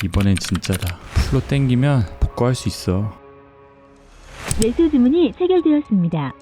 이번엔 진짜다. 풀로 땡기면 복구할 수 있어. 매수 주문이 체결되었습니다.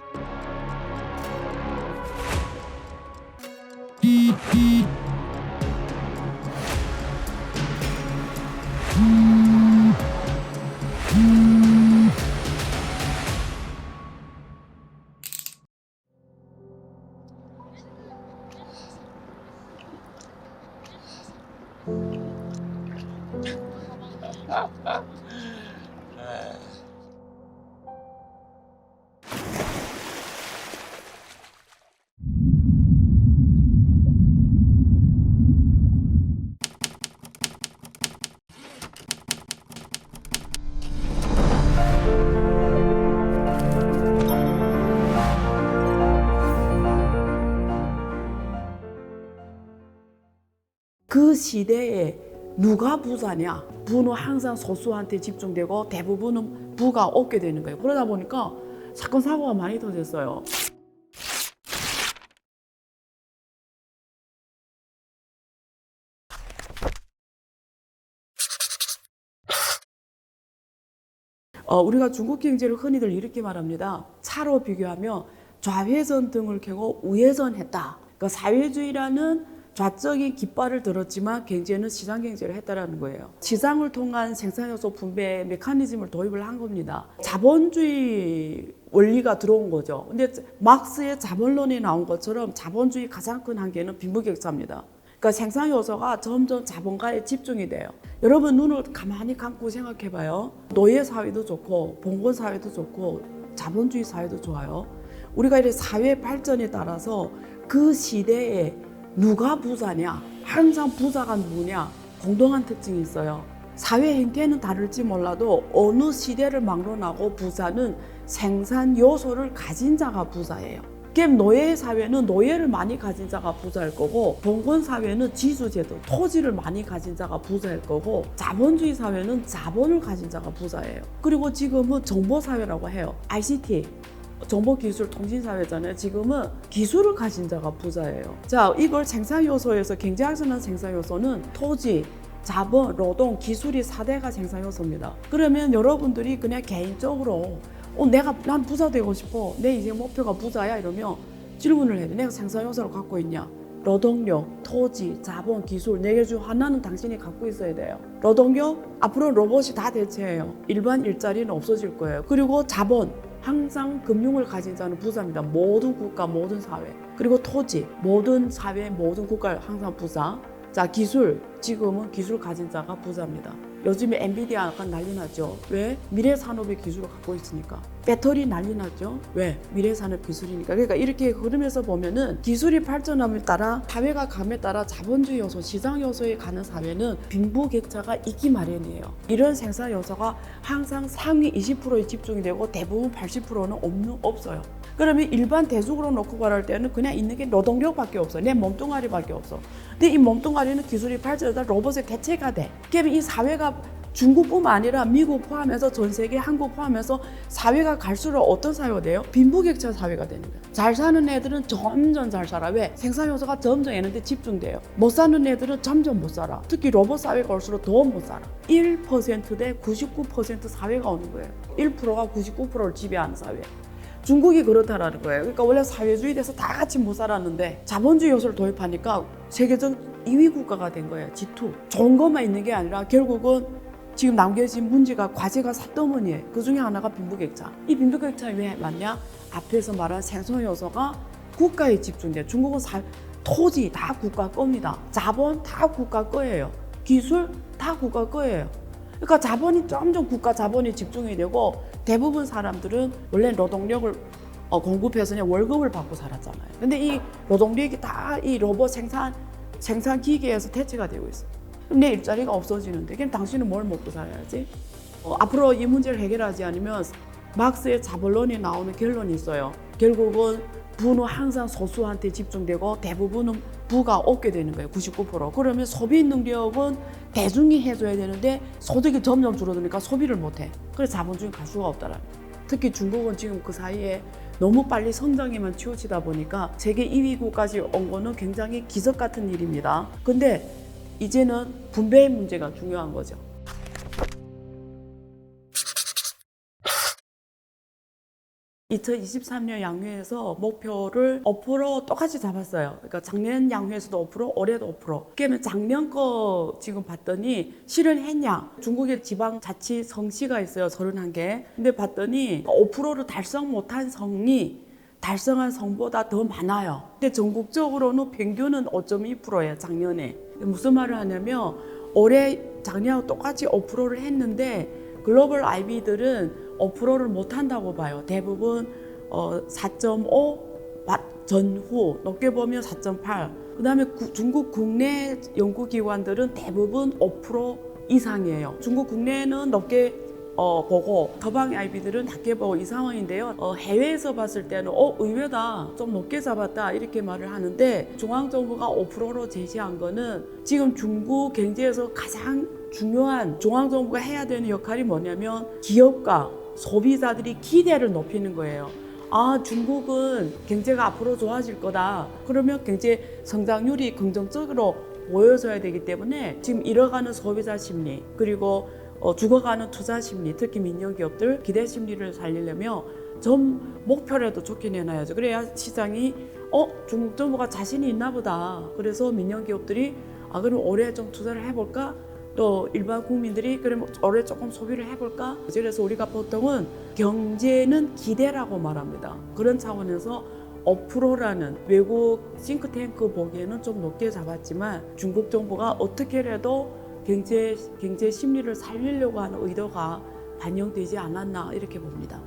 그 시대에 누가 부자냐? 부는 항상 소수한테 집중되고 대부분은 부가 없게 되는 거예요. 그러다 보니까 사건 사고가 많이 터졌어요. 우리가 중국 경제를 흔히들 이렇게 말합니다. 차로 비교하면 좌회전 등을 켜고 우회전했다. 그러니까 사회주의라는 좌적인 깃발을 들었지만 경제는 시장 경제를 했다라는 거예요. 시장을 통한 생산요소 분배 메커니즘을 도입을 한 겁니다. 자본주의 원리가 들어온 거죠. 근데 막스의 자본론이 나온 것처럼 자본주의 가장 큰 한계는 빈부격차입니다. 그러니까 생산 요소가 점점 자본가에 집중이 돼요. 여러분 눈을 가만히 감고 생각해봐요. 노예 사회도 좋고 봉건 사회도 좋고 자본주의 사회도 좋아요. 우리가 이렇게 사회 발전에 따라서 그 시대에 누가 부자냐? 항상 부자가 누구냐? 공동한 특징이 있어요. 사회 형태는 다를지 몰라도 어느 시대를 막론하고 부자는 생산 요소를 가진 자가 부자예요. 그럼 노예 사회는 노예를 많이 가진 자가 부자일 거고, 봉건 사회는 지주제도, 토지를 많이 가진 자가 부자일 거고, 자본주의 사회는 자본을 가진 자가 부자예요. 그리고 지금은 정보 사회라고 해요. ICT. 정보기술 통신사회잖아요. 지금은 기술을 가진 자가 부자예요. 자, 이걸 생산요소에서 경제학에서는 생산요소는 토지, 자본, 노동, 기술이 4대가 생산요소입니다. 그러면 여러분들이 그냥 개인적으로 난 부자 되고 싶어. 내 인생 목표가 부자야 이러면 질문을 해야 돼. 내가 생산요소를 갖고 있냐? 노동력, 토지, 자본, 기술 4개 중 하나는 당신이 갖고 있어야 돼요. 노동력, 앞으로 로봇이 다 대체해요. 일반 일자리는 없어질 거예요. 그리고 자본, 항상 금융을 가진 자는 부자입니다. 모든 국가, 모든 사회. 그리고 토지, 모든 사회, 모든 국가 항상 부자. 자, 기술, 지금은 기술 가진 자가 부자입니다. 요즘에 엔비디아 약간 난리 났죠. 왜? 미래 산업의 기술을 갖고 있으니까. 배터리 난리 났죠. 왜? 미래 산업 기술이니까. 그러니까 이렇게 흐름에서 보면은 기술이 발전함에 따라 사회가 감에 따라 자본주의 요소, 시장 요소에 가는 사회는 빈부격차가 있기 마련이에요. 이런 생산 요소가 항상 상위 20%에 집중이 되고 대부분 80%는 없어요. 그러면 일반 대중으로 놓고 말할 때는 그냥 있는 게 노동력밖에 없어요. 내 몸뚱아리밖에 없어. 근데 이 몸뚱아리는 기술이 발전하다 로봇에 대체가 돼. 그러면 이 사회가 중국뿐만 아니라 미국 포함해서 전 세계, 한국 포함해서 사회가 갈수록 어떤 사회가 돼요? 빈부격차 사회가 되는 거예요. 잘 사는 애들은 점점 잘 살아. 왜? 생산 요소가 점점 얘네한테 집중돼요. 못 사는 애들은 점점 못 살아. 특히 로봇 사회가 올수록 더 못 살아. 1% 대 99% 사회가 오는 거예요. 1%가 99%를 지배하는 사회. 중국이 그렇다라는 거예요. 그러니까 원래 사회주의 돼서 다 같이 못 살았는데 자본주의 요소를 도입하니까 세계적 2위 국가가 된 거예요. G2. 좋은 것만 있는 게 아니라 결국은 지금 남겨진 문제가 과제가 삿더머니예요. 그 중에 하나가 빈부격차. 이 빈부격차 왜 맞냐? 앞에서 말한 생산 요소가 국가에 집중돼. 중국은 토지 다 국가 겁니다. 자본 다 국가 거예요. 기술 다 국가 거예요. 그러니까 자본이 점점 국가 자본이 집중이 되고 대부분 사람들은 원래 노동력을 공급해서 그냥 월급을 받고 살았잖아요. 근데 이 노동력이 다 이 로봇 생산 기계에서 대체가 되고 있어요. 그럼 내 일자리가 없어지는데 그럼 당신은 뭘 먹고 살아야지? 앞으로 이 문제를 해결하지 않으면 막스의 자본론이 나오는 결론이 있어요. 결국은 부는 항상 소수한테 집중되고 대부분은 부가 없게 되는 거예요. 99%. 그러면 소비 능력은 대중이 해줘야 되는데 소득이 점점 줄어드니까 소비를 못해. 그래서 자본주의 갈 수가 없다라는 거예요. 특히 중국은 지금 그 사이에 너무 빨리 성장에만 치우치다 보니까 세계 2위국까지 온 거는 굉장히 기적 같은 일입니다. 근데 이제는 분배의 문제가 중요한 거죠. (2023년) 양회에서 목표를 5% 똑같이 잡았어요. 그러니까 작년 양회에서도 5%, 올해도 5%. 그러면 작년 거 지금 봤더니 실현했냐? 중국의 지방자치 성시가 있어요. 31개. 근데 봤더니 5%를 달성 못한 성이 달성한 성보다 더 많아요. 근데 전국적으로는 평균은 5.2%예요. 작년에. 무슨 말을 하냐면 올해 작년하고 똑같이 5%를 했는데 글로벌 IB들은 5%를 못한다고 봐요. 대부분 4.5 전후, 높게 보면 4.8. 그 다음에 중국 국내 연구기관들은 대부분 5% 이상이에요. 중국 국내는 높게 보고 서방 IB들은 낮게 보고 이 상황인데요. 해외에서 봤을 때는 의외다, 좀 높게 잡았다 이렇게 말을 하는데 중앙정부가 5%로 제시한 거는 지금 중국 경제에서 가장 중요한 중앙정부가 해야 되는 역할이 뭐냐면 기업과 소비자들이 기대를 높이는 거예요. 아, 중국은 경제가 앞으로 좋아질 거다. 그러면 경제 성장률이 긍정적으로 보여져야 되기 때문에 지금 잃어가는 소비자 심리 그리고 죽어가는 투자 심리, 특히 민영기업들 기대 심리를 살리려면 전 목표라도 좋게 내놔야죠. 그래야 시장이 중국 정부가 자신이 있나 보다. 그래서 민영기업들이 그럼 올해 좀 투자를 해볼까? 또 일반 국민들이 그럼 올해 조금 소비를 해볼까? 그래서 우리가 보통은 경제는 기대라고 말합니다. 그런 차원에서 5%라는 외국 싱크탱크 보기에는 좀 높게 잡았지만 중국 정부가 어떻게라도 경제 심리를 살리려고 하는 의도가 반영되지 않았나 이렇게 봅니다.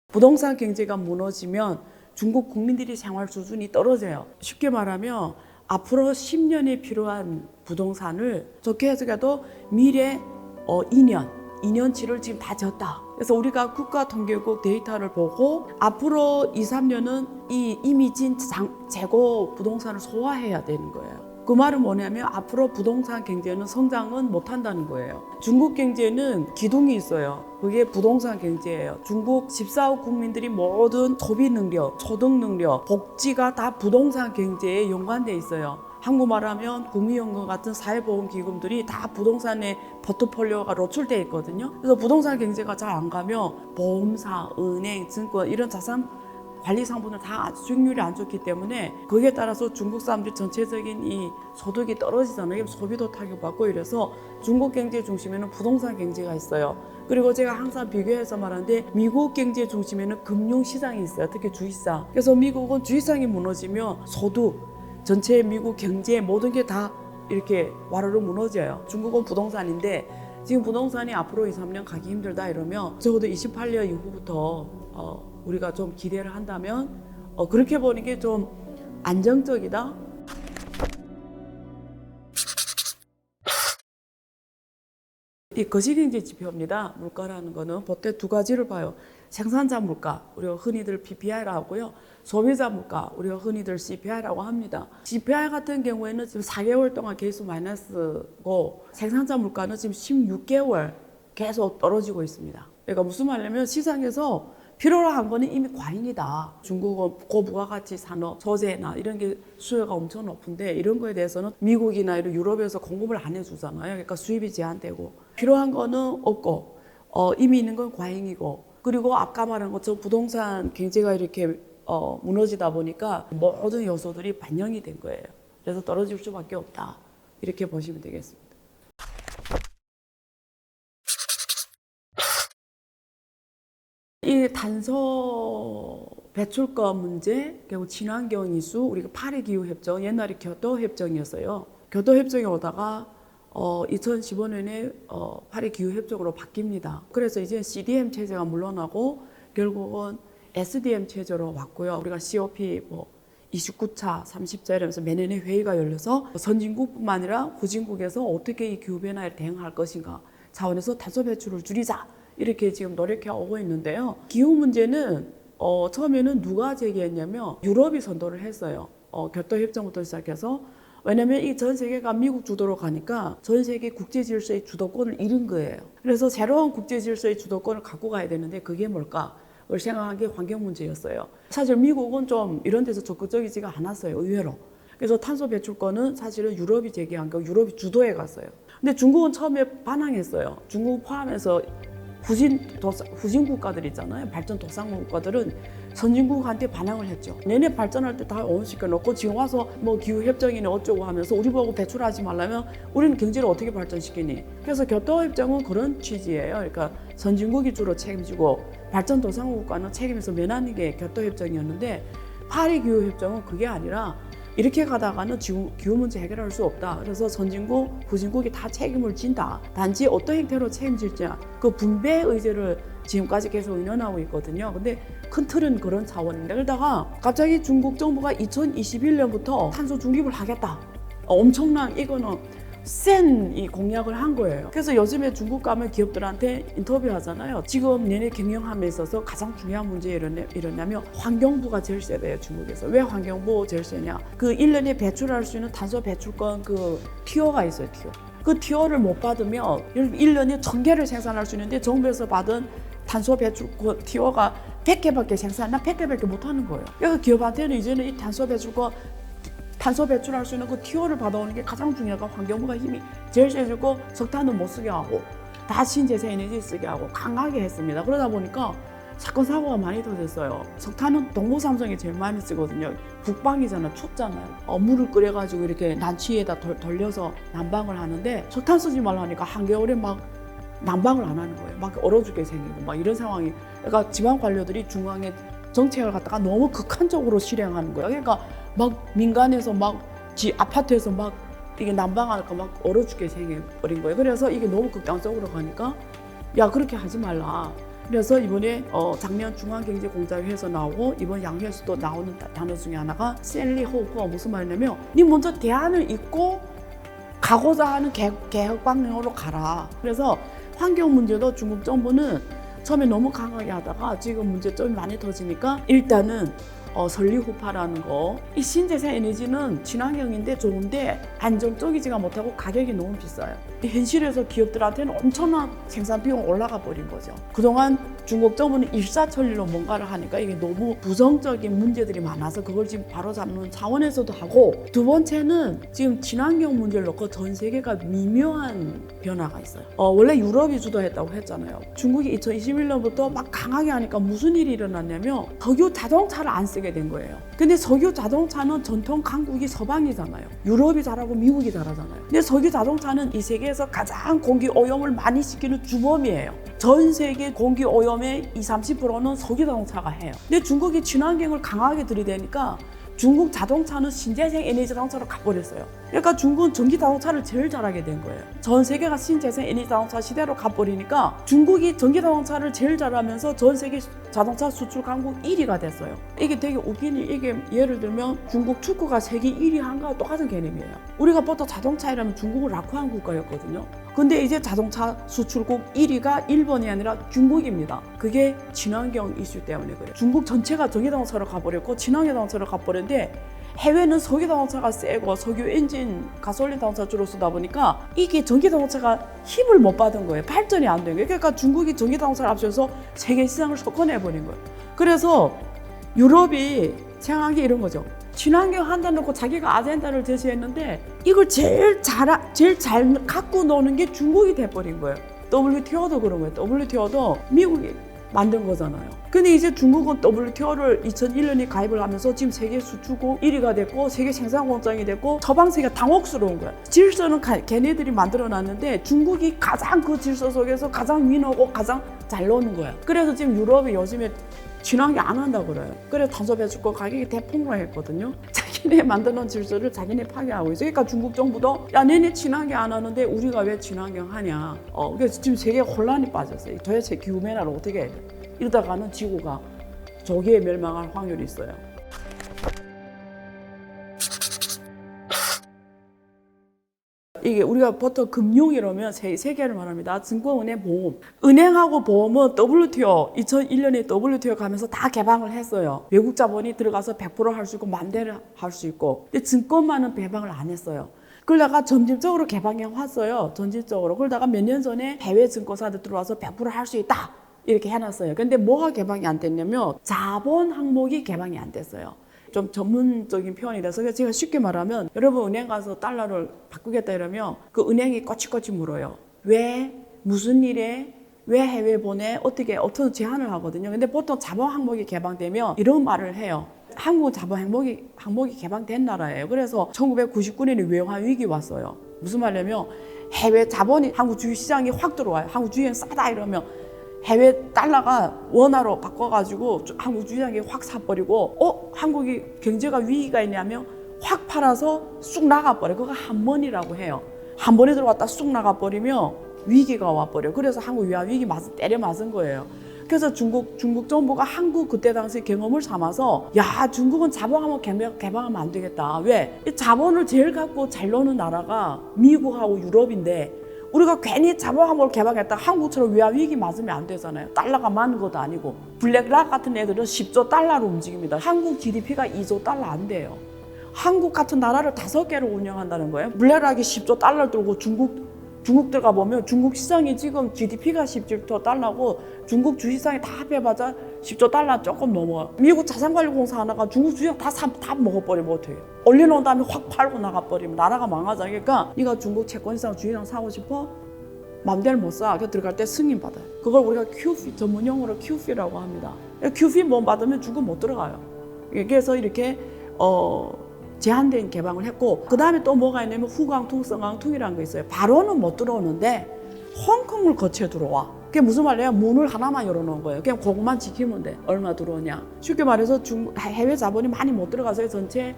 부동산 경제가 무너지면 중국 국민들의 생활 수준이 떨어져요. 쉽게 말하면 앞으로 10년에 필요한 부동산을 좋게 해서라도 미래 2년치를 지금 다 졌다. 그래서 우리가 국가통계국 데이터를 보고 앞으로 2, 3년은 이 이미 진 재고 부동산을 소화해야 되는 거예요. 그 말은 뭐냐면 앞으로 부동산 경제는 성장은 못한다는 거예요. 중국 경제는 기둥이 있어요. 그게 부동산 경제예요. 중국 14억 국민들이 모든 소비 능력, 소득 능력, 복지가 다 부동산 경제에 연관돼 있어요. 한국말하면 국민연금 같은 사회보험기금들이 다 부동산의 포트폴리오가 노출돼 있거든요. 그래서 부동산 경제가 잘 안 가면 보험사, 은행, 증권 이런 자산 관리 상품들 다 수익률이 안 좋기 때문에 거기에 따라서 중국 사람들 전체적인 이 소득이 떨어지잖아요. 소비도 타격받고 이래서 중국 경제 중심에는 부동산 경제가 있어요. 그리고 제가 항상 비교해서 말하는데 미국 경제 중심에는 금융시장이 있어요. 특히 주식시장. 그래서 미국은 주식시장이 무너지면 소득, 전체 미국 경제 모든 게 다 이렇게 와르르 무너져요. 중국은 부동산인데 지금 부동산이 앞으로 2, 3년 가기 힘들다 이러면 적어도 28년 이후부터 우리가 좀 기대를 한다면 그렇게 보는 게 좀 안정적이다. 이 거시경제 지표입니다. 물가라는 거는 보통 두 가지를 봐요. 생산자 물가, 우리가 흔히들 PPI라고 하고요. 소비자 물가, 우리가 흔히들 CPI라고 합니다. CPI 같은 경우에는 지금 4개월 동안 계속 마이너스고 생산자 물가는 지금 16개월 계속 떨어지고 있습니다. 그러니까 무슨 말이냐면 시장에서 필요로 한 거는 이미 과잉이다. 중국은 고부가가치 산업, 소재나 이런 게 수요가 엄청 높은데 이런 거에 대해서는 미국이나 이런 유럽에서 공급을 안 해주잖아요. 그러니까 수입이 제한되고 필요한 거는 없고 이미 있는 건 과잉이고 그리고 아까 말한 것처럼 부동산 경제가 이렇게 무너지다 보니까 모든 요소들이 반영이 된 거예요. 그래서 떨어질 수밖에 없다. 이렇게 보시면 되겠습니다. 이 탄소 배출가 문제, 그리고 친환경 이슈, 우리가 파리 기후 협정, 옛날에 교토 협정이었어요. 교토 협정이 오다가 2015년에 파리 기후 협정으로 바뀝니다. 그래서 이제 CDM 체제가 물러나고 결국은 SDM 체제로 왔고요. 우리가 COP 29차, 30차 이러면서 매년에 회의가 열려서 선진국뿐만 아니라 후진국에서 어떻게 이 기후 변화에 대응할 것인가 차원에서 탄소 배출을 줄이자. 이렇게 지금 노력해 오고 있는데요. 기후 문제는 처음에는 누가 제기했냐면 유럽이 선도를 했어요. 교토 협정부터 시작해서 왜냐하면 이 전 세계가 미국 주도로 가니까 전 세계 국제 질서의 주도권을 잃은 거예요. 그래서 새로운 국제 질서의 주도권을 갖고 가야 되는데 그게 뭘까? 생각한 게 환경 문제였어요. 사실 미국은 좀 이런 데서 적극적이지가 않았어요. 의외로. 그래서 탄소 배출권은 사실은 유럽이 제기한 거, 유럽이 주도해 갔어요. 근데 중국은 처음에 반항했어요. 중국 포함해서 후진 국가들 있잖아요. 발전 도상국 국가들은 선진국한테 반항을 했죠. 내내 발전할 때 다 오염시켜 놓고 지금 와서 뭐 기후 협정이네 어쩌고 하면서 우리 보고 배출하지 말라면 우리는 경제를 어떻게 발전시키니? 그래서 교토 협정은 그런 취지예요. 그러니까 선진국이 주로 책임지고 발전 도상국 국가는 책임에서 면하는 게 교토 협정이었는데 파리 기후 협정은 그게 아니라 이렇게 가다가는 기후 문제 해결할 수 없다. 그래서 선진국, 후진국이 다 책임을 진다. 단지 어떤 형태로 책임질지 그 분배 의제를 지금까지 계속 의논하고 있거든요. 근데 큰 틀은 그런 차원인데 그러다가 갑자기 중국 정부가 2021년부터 탄소 중립을 하겠다. 엄청난 이거는 센 이 공약을 한 거예요. 그래서 요즘에 중국 가면 기업들한테 인터뷰하잖아요. 지금 얘네 경영함에 있어서 가장 중요한 문제 이러냐면 환경부가 제일 세대요, 중국에서. 왜 환경부 제일 세냐? 그 1년에 배출할 수 있는 탄소 배출권 그 티어가 있어요, 티어. 그 티어를 못 받으면 1년에 1000개를 생산할 수 있는데 정부에서 받은 탄소 배출권 티어가 100개밖에 생산, 100개밖에 못 하는 거예요. 그래서 기업한테는 이제는 이 탄소 배출할 수 있는 그 티오를 받아오는 게 가장 중요하고 환경부가 힘이 제일 세지고 석탄은 못 쓰게 하고 다 신재생 에너지 쓰게 하고 강하게 했습니다. 그러다 보니까 사건 사고가 많이 터졌어요. 석탄은 동부삼성이 제일 많이 쓰거든요. 북방이잖아, 춥잖아요. 물을 끓여가지고 이렇게 난치에다 돌려서 난방을 하는데 석탄 쓰지 말라니까 한겨울에 막 난방을 안 하는 거예요. 막 얼어 죽게 생기고 막 이런 상황이. 그러니까 지방 관료들이 중앙에 정책을 갖다가 너무 극한적으로 실행하는 거예요. 그러니까 막 민간에서 막 지 아파트에서 막 이게 난방하니까 막 얼어 죽게 생겨버린 거예요. 그래서 이게 너무 극단적으로 가니까 야 그렇게 하지 말라. 그래서 이번에 작년 중앙경제공작회에서 나오고 이번 양회에서도 나오는 단어 중에 하나가 셀리 호프가 무슨 말이냐면 니 먼저 대안을 잊고 가고자 하는 개혁 방향으로 가라. 그래서 환경 문제도 중국 정부는 처음에 너무 강하게 하다가 지금 문제점이 많이 터지니까 일단은 설리후파라는 거. 이 신재생 에너지는 친환경인데 좋은데 안정적이지가 못하고 가격이 너무 비싸요. 현실에서 기업들한테는 엄청난 생산 비용 올라가 버린 거죠. 그동안 중국 정부는 일사천리로 뭔가를 하니까 이게 너무 부정적인 문제들이 많아서 그걸 지금 바로잡는 차원에서도 하고, 두 번째는 지금 친환경 문제를 놓고 전 세계가 미묘한 변화가 있어요. 원래 유럽이 주도했다고 했잖아요. 중국이 2021년부터 막 강하게 하니까 무슨 일이 일어났냐면 석유 자동차를 안 쓰게 된 거예요. 근데 석유 자동차는 전통 강국이 서방이잖아요. 유럽이 잘하고 미국이 잘하잖아요. 근데 석유 자동차는 이 세계에서 가장 공기 오염을 많이 시키는 주범이에요. 전 세계 공기 오염의 20-30%는 석유 자동차가 해요. 근데 중국이 친환경을 강하게 들이대니까 중국 자동차는 신재생 에너지 자동차로 가버렸어요. 그러니까 중국은 전기 자동차를 제일 잘하게 된 거예요. 전 세계가 신재생 에너지 자동차 시대로 가버리니까 중국이 전기 자동차를 제일 잘하면서 전 세계 자동차 수출 강국 1위가 됐어요. 이게 되게 웃기니, 이게 예를 들면 중국 축구가 세계 1위 한 거와 똑같은 개념이에요. 우리가 보통 자동차이라면 중국은 낙후한 국가였거든요. 근데 이제 자동차 수출국 1위가 일본이 아니라 중국입니다. 그게 친환경 이슈 때문에 그래요. 중국 전체가 전기 자동차로 가버렸고 친환경 자동차로 가버렸는데 해외는 석유 자동차가 세고 석유 엔진, 가솔린 자동차 주로 쓰다 보니까 이게 전기 자동차가 힘을 못 받은 거예요. 발전이 안 된 거예요. 그러니까 중국이 전기 자동차를 앞서서 세계 시장을 석권해버린 거예요. 그래서 유럽이 생각한 게 이런 거죠. 친환경 한다 놓고 자기가 아젠다를 제시했는데 이걸 제일 잘 갖고 노는 게 중국이 돼버린 거예요. WTO도 그런 거예요. WTO도 미국이 만든 거잖아요. 근데 이제 중국은 WTO를 2001년에 가입을 하면서 지금 세계 수출국 1위가 됐고 세계 생산공장이 됐고 서방 세계가 당혹스러운 거야. 질서는 걔네들이 만들어놨는데 중국이 가장 그 질서 속에서 가장 위너고 가장 잘 노는 거야. 그래서 지금 유럽이 요즘에 친환경 안 한다고 그래요. 그래서 탄소 배출권 가격이 대폭락했거든요. 자기네 만드는 질서를 자기네 파괴하고 있어요. 그러니까 중국 정부도 야 너네 친환경 안 하는데 우리가 왜 친환경 하냐. 그래서 지금 세계가 혼란이 빠졌어요. 도대체 기후변화를 어떻게 해야 돼. 이러다가는 지구가 조기에 멸망할 확률이 있어요. 이게 우리가 보통 금융 이러면 세 개를 말합니다. 증권은행, 보험. 은행하고 보험은 WTO, 2001년에 WTO 가면서 다 개방을 했어요. 외국 자본이 들어가서 100% 할 수 있고 만대를 할 수 있고. 근데 증권만은 개방을 안 했어요. 그러다가 점진적으로 개방해 왔어요. 점진적으로. 그러다가 몇 년 전에 해외 증권사들 들어와서 100% 할 수 있다. 이렇게 해놨어요. 근데 뭐가 개방이 안 됐냐면 자본 항목이 개방이 안 됐어요. 좀 전문적인 표현이라서 제가 쉽게 말하면 여러분 은행 가서 달러를 바꾸겠다 이러면 그 은행이 꼬치꼬치 물어요. 왜? 무슨 일에? 왜 해외 보내? 어떻게 어떤 제안을 하거든요. 근데 보통 자본 항목이 개방되면 이런 말을 해요. 한국은 자본 항목이 개방된 나라예요. 그래서 1999년에 외화 위기 왔어요. 무슨 말이냐면 해외 자본이 한국 주식시장이 확 들어와요. 한국 주식은 싸다 이러면 해외 달러가 원화로 바꿔가지고 한국 주식시장이 확 사버리고 한국이 경제가 위기가 있냐면 확 팔아서 쑥 나가버려요. 그거 한번이라고 해요. 한 번에 들어왔다 쑥 나가버리면 위기가 와버려요. 그래서 한국 외화 위기 때려 맞은 거예요. 그래서 중국 정부가 한국 그때 당시 경험을 삼아서 야 중국은 자본 한번 개방하면 안 되겠다. 왜? 이 자본을 제일 갖고 잘 노는 나라가 미국하고 유럽인데 우리가 괜히 자본 한번 개방했다 한국처럼 외화 위기 맞으면 안 되잖아요. 달러가 많은 것도 아니고 블랙락 같은 애들은 10조 달러로 움직입니다. 한국 GDP가 2조 달러 안 돼요. 한국 같은 나라를 5개로 운영한다는 거예요. 블랙락이 10조 달러를 들고 중국 들어가 보면 중국 시장이 지금 GDP가 17조 달러고 중국 주식시장이 다 합해봐자 10조 달러 조금 넘어요. 미국 자산관리공사 하나가 중국 주식 다 먹어버리면 어떡해요. 올려놓은 다음에 확 팔고 나가버리면 나라가 망하잖아요. 그러니까 네가 중국 채권시장 주식시장 사고 싶어? 마음대로 못 사. 그래서 들어갈 때 승인 받아요. 그걸 우리가 QF 전문용어로 QF라고 합니다. QF 못 받으면 중국 못 들어가요. 그래서 이렇게 제한된 개방을 했고 그 다음에 또 뭐가 있냐면 후광퉁, 성광퉁이라는 거 있어요. 바로는 못 들어오는데 홍콩을 거쳐 들어와. 그게 무슨 말이에요? 문을 하나만 열어놓은 거예요. 그냥 그것만 지키면 돼. 얼마 들어오냐. 쉽게 말해서 해외 자본이 많이 못 들어가서 전체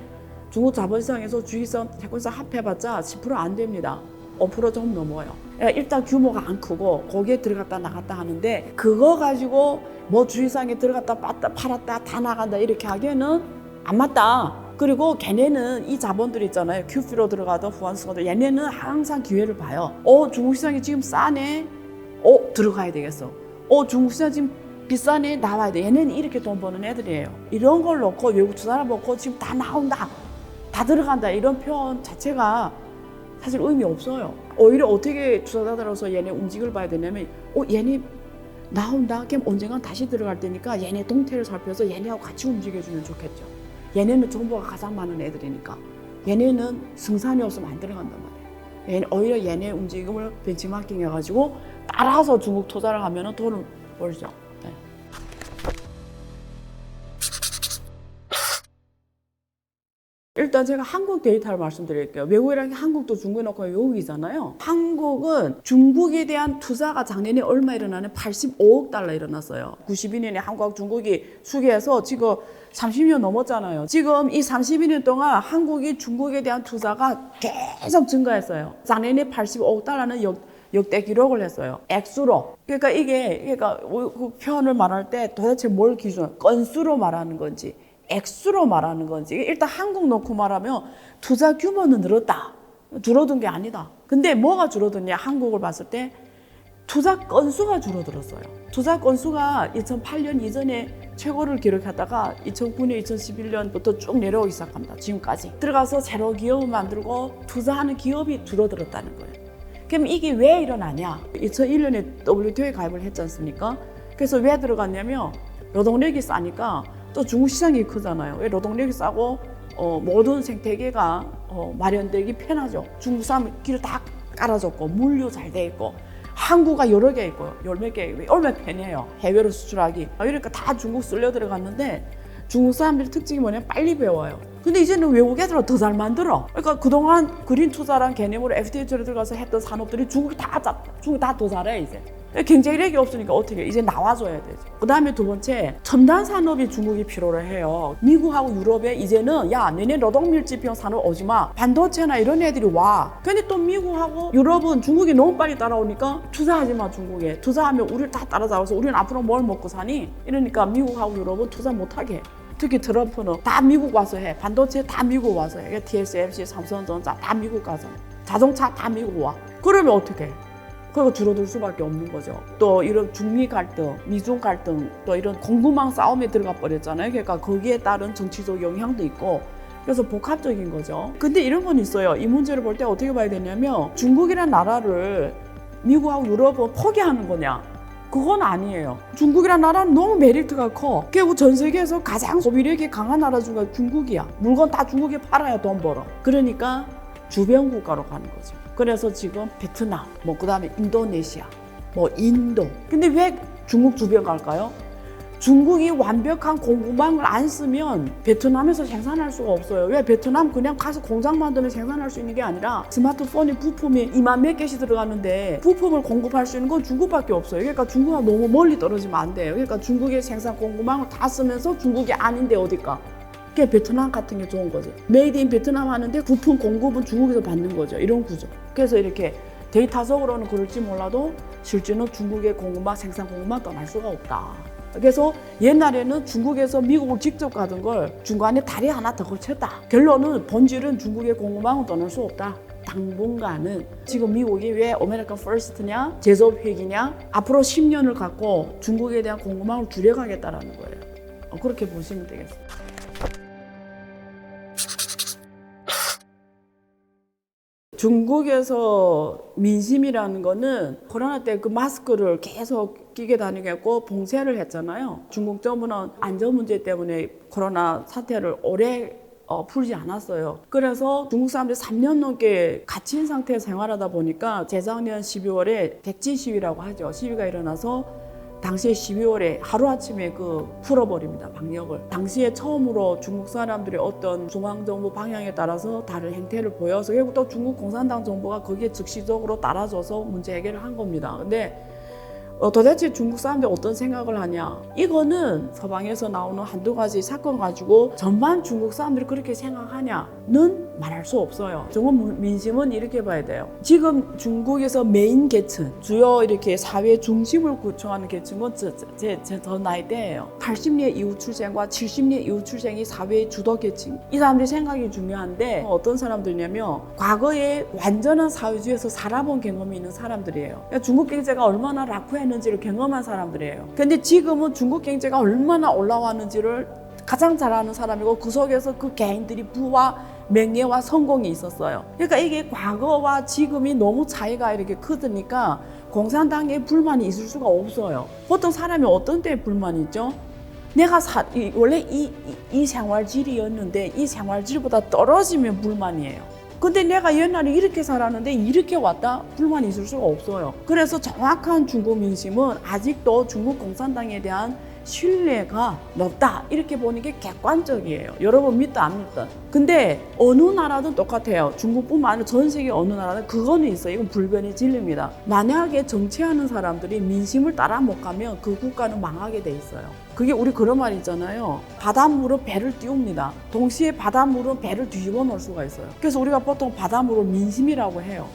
중국 자본시장에서 주식시장, 채권시장 합해봤자 10% 안 됩니다. 5% 좀 넘어요. 일단 규모가 안 크고 거기에 들어갔다 나갔다 하는데 그거 가지고 뭐 주식시장에 들어갔다 팔았다 다 나간다 이렇게 하기에는 안 맞다. 그리고 걔네는 이 자본들 있잖아요. QF로 들어가든 후한스가든 얘네는 항상 기회를 봐요. 중국 시장이 지금 싸네. 들어가야 되겠어. 중국 시장 지금 비싸네. 나와야 돼. 얘네는 이렇게 돈 버는 애들이에요. 이런 걸 놓고 외국 투자를 놓고 지금 다 나온다. 다 들어간다. 이런 표현 자체가 사실 의미 없어요. 오히려 어떻게 투자자들로서 얘네 움직임을 봐야 되냐면 얘네 나온다. 그럼 언젠간 다시 들어갈 테니까 얘네 동태를 살펴서 얘네하고 같이 움직여주면 좋겠죠. 얘네는 정보가 가장 많은 애들이니까 얘네는 승산이 없으면 안 들어간단 말이에요. 오히려 얘네 움직임을 벤치마킹 해가지고 따라서 중국 투자를 하면 돈을 벌죠. 네. 일단 제가 한국 데이터를 말씀드릴게요. 외국이라는 게 한국도 중국에 넣고 외국이잖아요. 한국은 중국에 대한 투자가 작년에 얼마 일어나는 85억 달러 일어났어요. 92년에 한국하고 중국이 수기해서 지금 30년 넘었잖아요. 지금 이 32년 동안 한국이 중국에 대한 투자가 계속 증가했어요. 작년에 85억 달러는 역대 기록을 했어요. 액수로. 그러니까 그 표현을 말할 때 도대체 뭘 기준으로, 건수로 말하는 건지, 액수로 말하는 건지. 일단 한국 놓고 말하면 투자 규모는 늘었다. 줄어든 게 아니다. 근데 뭐가 줄어드냐? 한국을 봤을 때 투자 건수가 줄어들었어요. 투자 건수가 2008년 이전에 최고를 기록했다가 2009년, 2011년부터 쭉 내려오기 시작합니다. 지금까지. 들어가서 새로 기업을 만들고 투자하는 기업이 줄어들었다는 거예요. 그럼 이게 왜 일어나냐? 2001년에 WTO에 가입을 했지 않습니까? 그래서 왜 들어갔냐면 노동력이 싸니까 또 중국 시장이 크잖아요. 왜 노동력이 싸고 모든 생태계가 마련되기 편하죠. 중국 사람 길 다 깔아줬고 물류 잘 돼 있고 항구가 여러 개 있고요. 열몇 개 얼마나 편해요. 해외로 수출하기. 그러니까 다 중국 쓸려 들어갔는데 중국 사람들 특징이 뭐냐면 빨리 배워요. 근데 이제는 외국 애들은 더 잘 만들어. 그러니까 그동안 그린 투자랑 개념으로 FTA처럼 들어가서 했던 산업들이 중국이 다 더 잘해 이제. 경쟁력이 없으니까 어떻게 이제 나와줘야 되죠. 그 다음에 두 번째 첨단 산업이 중국이 필요로 해요. 미국하고 유럽에 이제는 야 너네 노동밀집형 산업 오지 마. 반도체나 이런 애들이 와. 근데 또 미국하고 유럽은 중국이 너무 빨리 따라오니까 투자하지 마 중국에. 투자하면 우리를 다 따라잡아서 우리는 앞으로 뭘 먹고 사니? 이러니까 미국하고 유럽은 투자 못하게 해. 특히 트럼프는 다 미국 와서 해. 반도체 다 미국 와서 해. TSMC, 삼성전자 다 미국 가서 해. 자동차 다 미국 와. 그러면 어떻게 해? 그리고 줄어들 수밖에 없는 거죠. 또 이런 중미 갈등, 미중 갈등, 또 이런 공급망 싸움에 들어가 버렸잖아요. 그러니까 거기에 따른 정치적 영향도 있고 그래서 복합적인 거죠. 근데 이런 건 있어요. 이 문제를 볼 때 어떻게 봐야 되냐면 중국이란 나라를 미국하고 유럽은 포기하는 거냐 그건 아니에요. 중국이란 나라는 너무 메리트가 커. 결국 전 세계에서 가장 소비력이 강한 나라 중에 중국이야. 물건 다 중국에 팔아야 돈 벌어. 그러니까 주변 국가로 가는 거죠. 그래서 지금 베트남, 뭐 그다음에 인도네시아, 뭐 인도. 근데 왜 중국 주변 갈까요? 중국이 완벽한 공급망을 안 쓰면 베트남에서 생산할 수가 없어요. 왜? 베트남 그냥 가서 공장 만들면 생산할 수 있는 게 아니라 스마트폰이 부품이 2만 몇 개씩 들어가는데 부품을 공급할 수 있는 건 중국밖에 없어요. 그러니까 중국하고 너무 멀리 떨어지면 안 돼요. 그러니까 중국의 생산 공급망을 다 쓰면서 중국이 아닌데 어딜까? 그게 베트남 같은 게 좋은 거죠. 메이드 인 베트남 하는데 부품 공급은 중국에서 받는 거죠. 이런 구조. 그래서 이렇게 데이터적으로는 그럴지 몰라도 실제는 중국의 공급망, 생산 공급망 떠날 수가 없다. 그래서 옛날에는 중국에서 미국을 직접 가던 걸 중간에 다리 하나 더 걸쳤다. 결론은 본질은 중국의 공급망은 떠날 수 없다. 당분간은 지금 미국이 왜 아메리칸 퍼스트냐, 제조업 회기냐, 앞으로 10년을 갖고 중국에 대한 공급망을 줄여가겠다라는 거예요. 그렇게 보시면 되겠습니다. 중국에서 민심이라는 거는 코로나 때 그 마스크를 계속 끼게 다니겠고 봉쇄를 했잖아요. 중국 정부는 안전 문제 때문에 코로나 사태를 오래 풀지 않았어요. 그래서 중국 사람들이 3년 넘게 갇힌 상태에서 생활하다 보니까 재작년 12월에 백지 시위라고 하죠. 시위가 일어나서 당시에 12월에 하루아침에 풀어버립니다. 방역을. 당시에 처음으로 중국 사람들의 어떤 중앙정부 방향에 따라서 다른 행태를 보여서 결국 또 중국 공산당 정부가 거기에 즉시적으로 따라줘서 문제 해결을 한 겁니다. 근데 도대체 중국 사람들이 어떤 생각을 하냐? 이거는 서방에서 나오는 한두 가지 사건 가지고 전반 중국 사람들이 그렇게 생각하냐는 말할 수 없어요. 중국 민심은 이렇게 봐야 돼요. 지금 중국에서 메인 계층, 주요 이렇게 사회 중심을 구성하는 계층은 저 나이대예요. 80년 이후 출생과 70년 이후 출생이 사회의 주도 계층. 이 사람들이 생각이 중요한데 어떤 사람들이냐면 과거에 완전한 사회주의에서 살아본 경험이 있는 사람들이에요. 그러니까 중국 경제가 얼마나 낙후했는지를 경험한 사람들이에요. 근데 지금은 중국 경제가 얼마나 올라왔는지를 가장 잘 아는 사람이고 그 속에서 그 개인들이 부와 명예와 성공이 있었어요. 그러니까 이게 과거와 지금이 너무 차이가 이렇게 크니까 공산당에 불만이 있을 수가 없어요. 보통 사람이 어떤 때에 불만이 있죠? 내가 원래 이 생활질이었는데 이 생활질보다 떨어지면 불만이에요. 근데 내가 옛날에 이렇게 살았는데 이렇게 왔다? 불만이 있을 수가 없어요. 그래서 정확한 중국 민심은 아직도 중국 공산당에 대한 신뢰가 높다. 이렇게 보는 게 객관적이에요. 여러분 믿든 안 믿든. 근데 어느 나라든 똑같아요. 중국뿐만 아니라 전 세계 어느 나라든 그거는 있어요. 이건 불변의 진리입니다. 만약에 정치하는 사람들이 민심을 따라 못 가면 그 국가는 망하게 돼 있어요. 그게 우리 그런 말 있잖아요. 바닷물은 배를 띄웁니다. 동시에 바닷물은 배를 뒤집어 놓을 수가 있어요. 그래서 우리가 보통 바닷물을 민심이라고 해요.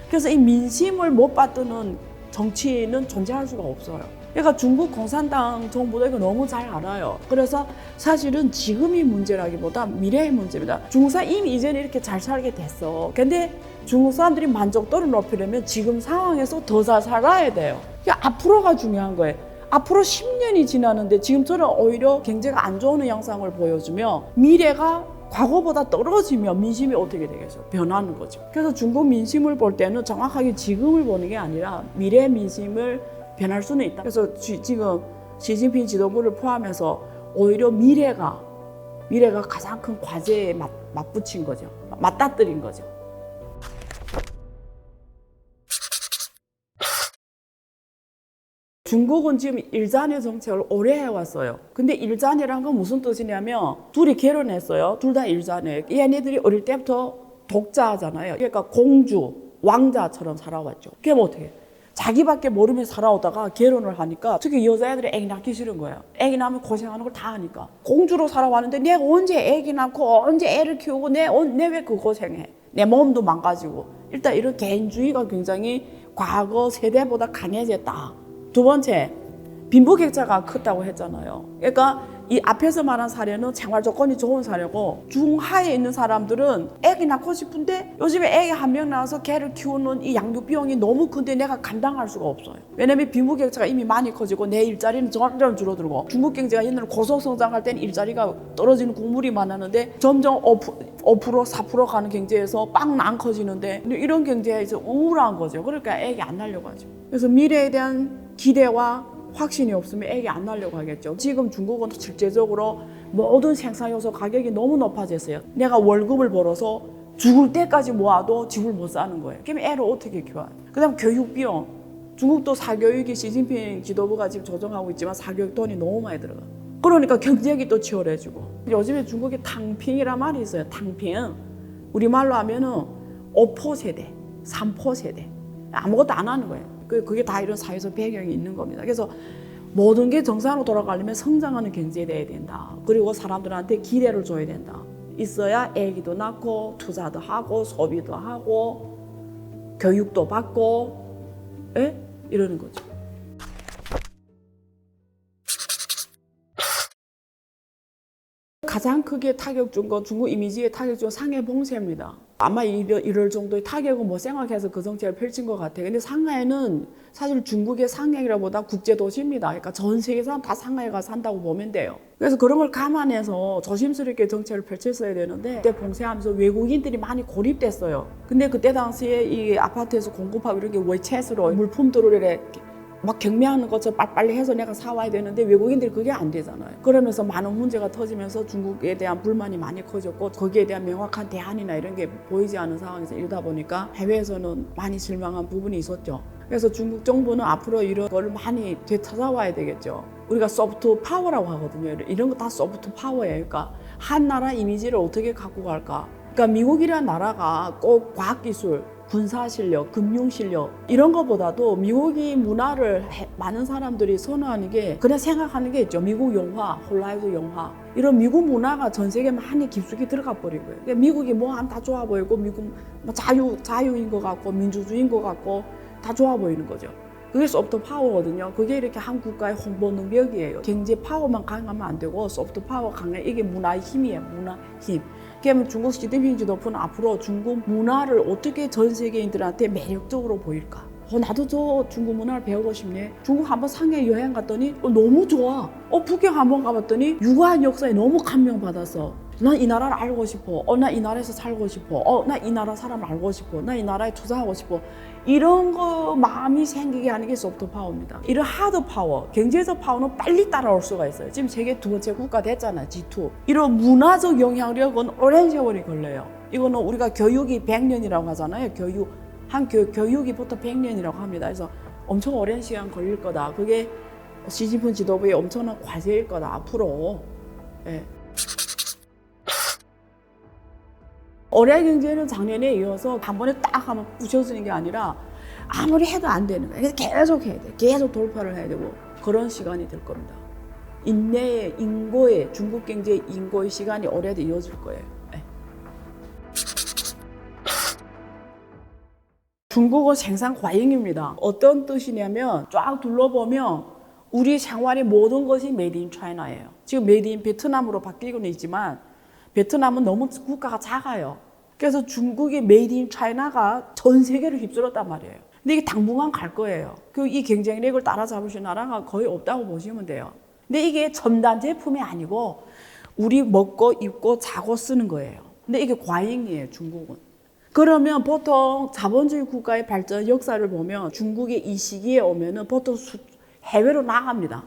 그래서 이 민심을 못 받드는 정치인은 존재할 수가 없어요. 그러니까 중국 공산당 정부도 이거 너무 잘 알아요. 그래서 사실은 지금이 문제라기보다 미래의 문제입니다. 중국 사람 이미 이제는 이렇게 잘 살게 됐어. 근데 중국 사람들이 만족도를 높이려면 지금 상황에서 더 잘 살아야 돼요. 그러니까 앞으로가 중요한 거예요. 앞으로 10년이 지나는데 지금처럼 오히려 경제가 안 좋은 양상을 보여주면 미래가 과거보다 떨어지면 민심이 어떻게 되겠어요? 변하는 거죠. 그래서 중국 민심을 볼 때는 정확하게 지금을 보는 게 아니라 미래 민심을 변할 수는 있다. 그래서 지금 시진핑 지도부를 포함해서 오히려 미래가 가장 큰 과제에 맞붙인 거죠. 맞닥뜨린 거죠. 중국은 지금 일잔의 정책을 오래 해왔어요. 근데 일잔이란 건 무슨 뜻이냐면 둘이 결혼했어요. 둘 다 일잔이에요. 얘네들이 어릴 때부터 독자잖아요. 그러니까 공주, 왕자처럼 살아왔죠. 그럼 어떻게 해요? 자기밖에 모르면서 살아오다가 결혼을 하니까 특히 여자애들이 애기 낳기 싫은 거예요. 애기 낳으면 고생하는 걸 다 하니까. 공주로 살아왔는데 내가 언제 애기 낳고 언제 애를 키우고 내 왜 그 고생해. 내 몸도 망가지고. 일단 이런 개인주의가 굉장히 과거 세대보다 강해졌다. 두 번째, 빈부격차가 크다고 했잖아요. 그러니까 이 앞에서 말한 사례는 생활 조건이 좋은 사례고 중하에 있는 사람들은 애기 낳고 싶은데 요즘에 애기 한 명 낳아서 걔를 키우는 이 양육 비용이 너무 큰데 내가 감당할 수가 없어요. 왜냐면 빈부격차가 이미 많이 커지고 내 일자리는 점점 줄어들고 중국 경제가 옛날에 고속성장할 때는 일자리가 떨어지는 국물이 많았는데 점점 5% 4% 가는 경제에서 빵 안 커지는데 이런 경제에 이제 우울한 거죠. 그러니까 애기 안 낳으려고 하죠. 그래서 미래에 대한 기대와 확신이 없으면 애기 안 낳으려고 하겠죠. 지금 중국은 실제적으로 모든 생산 요소 가격이 너무 높아졌어요. 내가 월급을 벌어서 죽을 때까지 모아도 집을 못 사는 거예요. 그럼 애를 어떻게 키워요? 그다음 교육 비용. 중국도 사교육이 시진핑 지도부가 지금 조정하고 있지만 사교육 돈이 너무 많이 들어가. 그러니까 경쟁이 또 치열해지고. 요즘에 중국에 탕핑이란 말이 있어요. 탕핑. 우리말로 하면은 5포 세대, 3포 세대. 아무것도 안 하는 거예요. 그게 다 이런 사회적 배경이 있는 겁니다. 그래서 모든 게 정상으로 돌아가려면 성장하는 경제에 돼야 된다. 그리고 사람들한테 기대를 줘야 된다. 있어야 애기도 낳고 투자도 하고 소비도 하고 교육도 받고 이러는 거죠. 가장 크게 타격 준 건 중국 이미지에 타격 준 상해 봉쇄입니다. 아마 이럴 정도의 타격은 뭐 생각해서 그 정책을 펼친 것 같아요. 근데 상하이는 사실 중국의 상하이라보다 국제 도시입니다. 그러니까 전 세계 사람 다 상하이 가서 산다고 보면 돼요. 그래서 그런 걸 감안해서 조심스럽게 정책을 펼쳤어야 되는데 그때 봉쇄하면서 외국인들이 많이 고립됐어요. 근데 그때 당시에 이 아파트에서 공급하고 이렇게 워챗으로 물품들을 이렇게 막 경매하는 것처럼 빨리 해서 내가 사와야 되는데 외국인들이 그게 안 되잖아요. 그러면서 많은 문제가 터지면서 중국에 대한 불만이 많이 커졌고 거기에 대한 명확한 대안이나 이런 게 보이지 않는 상황에서 이러다 보니까 해외에서는 많이 실망한 부분이 있었죠. 그래서 중국 정부는 앞으로 이런 걸 많이 되찾아와야 되겠죠. 우리가 소프트 파워라고 하거든요. 이런 거 다 소프트 파워예요. 그러니까 한 나라 이미지를 어떻게 갖고 갈까. 그러니까 미국이라는 나라가 꼭 과학기술 군사 실력, 금융 실력 이런 것보다도 미국이 문화를 많은 사람들이 선호하는 게 그냥 생각하는 게 있죠. 미국 영화, 헐라이드 영화 이런 미국 문화가 전 세계에 많이 깊숙이 들어가 버린 거예요. 그러니까 미국이 뭐 하면 다 좋아 보이고 미국 뭐 자유인 것 같고 민주주의인 것 같고 다 좋아 보이는 거죠. 그게 소프트 파워거든요. 그게 이렇게 한 국가의 홍보 능력이에요. 경제 파워만 강하면 안 되고 소프트 파워 강해. 이게 문화의 힘이에요. 문화 힘. 그러면 중국 시진핑 지도부는 앞으로 중국 문화를 어떻게 전 세계인들한테 매력적으로 보일까? 나도 저 중국 문화를 배우고 싶네. 중국 한번 상해 여행 갔더니 너무 좋아. 북경 한번 가봤더니 유구한 역사에 너무 감명받았어. 난 이 나라를 알고 싶어. 나 이 나라에서 살고 싶어. 나 이 나라 사람을 알고 싶어. 나 이 나라에 투자하고 싶어. 이런 거 마음이 생기게 하는 게 소프트 파워입니다. 이런 하드 파워, 경제적 파워는 빨리 따라올 수가 있어요. 지금 세계 두 번째 국가 됐잖아요. G2. 이런 문화적 영향력은 오랜 세월이 걸려요. 이거는 우리가 교육이 100년이라고 하잖아요. 교육이 보통 100년이라고 합니다. 그래서 엄청 오랜 시간 걸릴 거다. 그게 시진핑 지도부의 엄청난 과제일 거다. 앞으로. 예. 올해 경제는 작년에 이어서 한 번에 딱 하면 부셔지는 게 아니라 아무리 해도 안 되는 거예요. 그래서 계속 해야 돼. 계속 돌파를 해야 되고 그런 시간이 될 겁니다. 인고의 중국 경제의 인고의 시간이 올해도 이어질 거예요. 네. 중국은 생산 과잉입니다. 어떤 뜻이냐면 쫙 둘러보면 우리 생활의 모든 것이 메이드 인 차이나예요. 지금 메이드 인 베트남으로 바뀌고는 있지만 베트남은 너무 국가가 작아요. 그래서 중국의 메이드 인 차이나가 전 세계를 휩쓸었단 말이에요. 근데 이게 당분간 갈 거예요. 이 경쟁력을 따라잡으실 나라가 거의 없다고 보시면 돼요. 근데 이게 첨단 제품이 아니고 우리 먹고 입고 자고 쓰는 거예요. 근데 이게 과잉이에요, 중국은. 그러면 보통 자본주의 국가의 발전 역사를 보면 중국의 이 시기에 오면은 보통 해외로 나갑니다.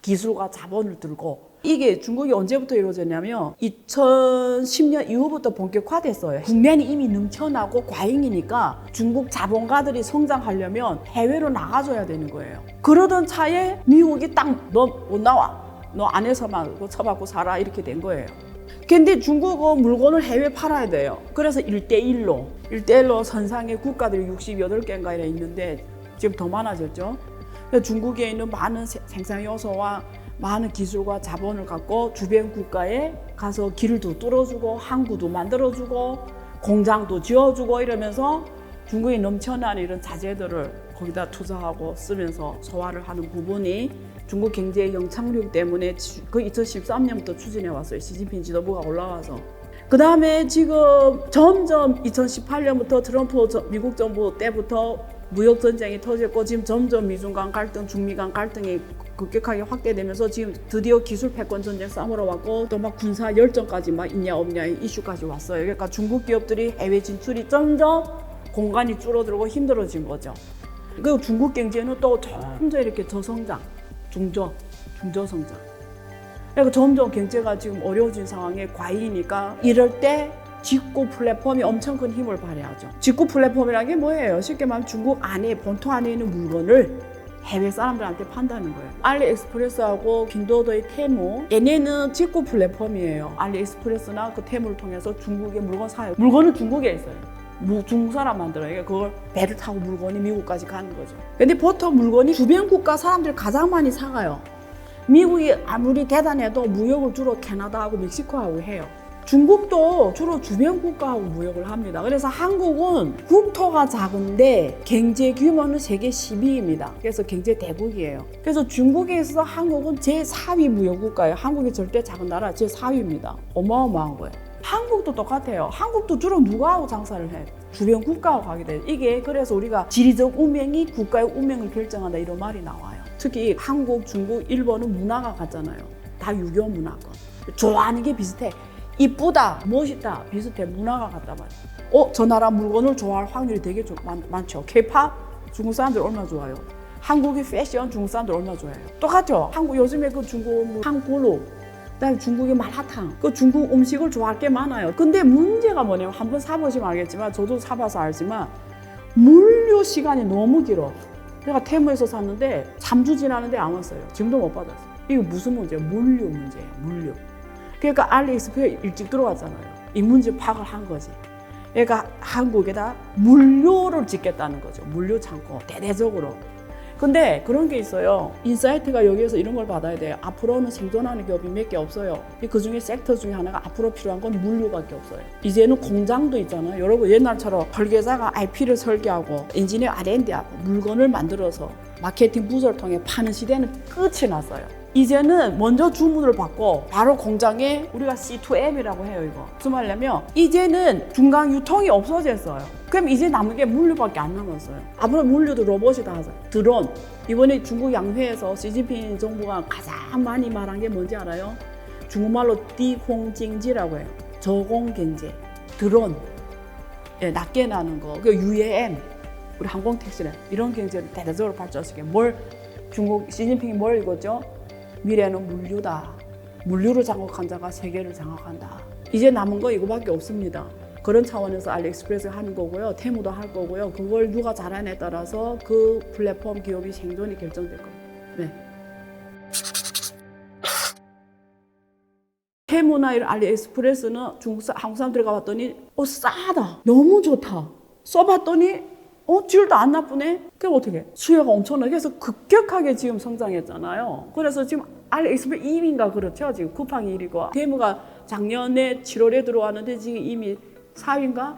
기술과 자본을 들고. 이게 중국이 언제부터 이루어졌냐면 2010년 이후부터 본격화됐어요. 국내는 이미 넘쳐나고 과잉이니까 중국 자본가들이 성장하려면 해외로 나가줘야 되는 거예요. 그러던 차에 미국이 딱 너 못 나와. 너 안에서만 처박고 살아 이렇게 된 거예요. 근데 중국은 물건을 해외 팔아야 돼요. 그래서 1대1로 선상의 국가들이 68개인가 있는데 지금 더 많아졌죠. 중국에 있는 많은 생산 요소와 많은 기술과 자본을 갖고 주변 국가에 가서 길도 뚫어주고 항구도 만들어주고 공장도 지어주고 이러면서 중국이 넘쳐나는 이런 자재들을 거기다 투자하고 쓰면서 소화를 하는 부분이 중국 경제의 영착륙 때문에 그 2013년부터 추진해 왔어요. 시진핑 지도부가 올라와서. 그 다음에 지금 점점 2018년부터 트럼프 미국 정부 때부터 무역 전쟁이 터졌고 지금 점점 미중 간 갈등, 중미 간 갈등이 급격하게 확대되면서 지금 드디어 기술 패권 전쟁 싸움으로 왔고 또 막 군사 열전까지 막 있냐 없냐 이슈까지 왔어요. 그러니까 중국 기업들이 해외 진출이 점점 공간이 줄어들고 힘들어진 거죠. 그 중국 경제는 또 점점 이렇게 저성장, 중저성장. 그러니까 점점 경제가 지금 어려워진 상황에 과잉이니까 이럴 때 직구 플랫폼이 엄청 큰 힘을 발휘하죠. 직구 플랫폼이라는 게 뭐예요? 쉽게 말하면 중국 안에, 본토 안에 있는 물건을 해외 사람들한테 판다는 거예요. 알리익스프레스하고 핀도어의 테무, 얘네는 직구 플랫폼이에요. 알리익스프레스나 그 테무를 통해서 중국에 물건 사요. 물건은 중국에 있어요. 중국 사람 만들어요. 그걸 배를 타고 물건이 미국까지 가는 거죠. 근데 보통 물건이 주변 국가 사람들 가장 많이 사가요. 미국이 아무리 대단해도 무역을 주로 캐나다하고 멕시코하고 해요. 중국도 주로 주변 국가하고 무역을 합니다. 그래서 한국은 국토가 작은데 경제 규모는 세계 10위입니다. 그래서 경제 대국이에요. 그래서 중국에 있어서 한국은 제4위 무역 국가예요. 한국이 절대 작은 나라 제4위입니다. 어마어마한 거예요. 한국도 똑같아요. 한국도 주로 누구하고 장사를 해요? 주변 국가하고 하게 돼요. 이게 그래서 우리가 지리적 운명이 국가의 운명을 결정한다 이런 말이 나와요. 특히 한국, 중국, 일본은 문화가 같잖아요. 다 유교 문화권. 좋아하는 게 비슷해. 이쁘다, 멋있다, 비슷해. 문화가 같단 말이야. 저 나라 물건을 좋아할 확률이 되게 많죠. K-pop 중국 사람들 얼마나 좋아요. 한국의 패션 중국 사람들 얼마나 좋아해요. 똑같죠. 한국 요즘에 그 중국 한국로 그다음에 중국의 마라탕, 그 중국 음식을 좋아할 게 많아요. 근데 문제가 뭐냐면 한번 사보시면 알겠지만 저도 사봐서 알지만 물류 시간이 너무 길어. 내가 테무에서 샀는데 3주 지났는데 안 왔어요. 지금도 못 받았어요. 이거 무슨 문제예요? 물류 문제예요. 물류. 그러니까 알리익스프레스에 일찍 들어왔잖아요. 이 문제 파악을 한 거지. 그러니까 한국에다 물류를 짓겠다는 거죠. 물류 창고 대대적으로. 근데 그런 게 있어요. 인사이트가 여기에서 이런 걸 받아야 돼요. 앞으로는 생존하는 기업이 몇 개 없어요. 그 중에 섹터 중에 하나가 앞으로 필요한 건 물류밖에 없어요. 이제는 공장도 있잖아요. 여러분 옛날처럼 설계자가 IP를 설계하고 엔지니어 R&D하고 물건을 만들어서 마케팅 부서를 통해 파는 시대는 끝이 났어요. 이제는 먼저 주문을 받고 바로 공장에 우리가 C2M이라고 해요. 이거 무슨 말이냐면 이제는 중간 유통이 없어졌어요. 그럼 이제 남은 게 물류밖에 안 남았어요. 앞으로 물류도 로봇이 다 하죠. 드론. 이번에 중국 양회에서 시진핑 정부가 가장 많이 말한 게 뭔지 알아요? 중국말로 디공징지라고 해요. 저공경제. 드론. 예, 낮게 나는 거. 그 UAM. 우리 항공택시래. 이런 경제를 대대적으로 발전시켜. 중국 시진핑이 뭘 읽었죠? 미래는 물류다. 물류를 장악한 자가 세계를 장악한다. 이제 남은 거 이거밖에 없습니다. 그런 차원에서 알리익스프레스가 하는 거고요. 테무도 할 거고요. 그걸 누가 잘하냐에 따라서 그 플랫폼 기업이 생존이 결정될 겁니다. 네. 테무나 이런 알리익스프레스는 한국 사람 들어가 봤더니 싸다. 너무 좋다. 써봤더니 질도 안 나쁘네? 그럼 어떻게? 수요가 엄청나게 해서 급격하게 지금 성장했잖아요. 그래서 지금 알리익스프레스 2위인가 그렇죠? 지금 쿠팡이 1위고. 테무가 작년에 7월에 들어왔는데 지금 이미 4위인가?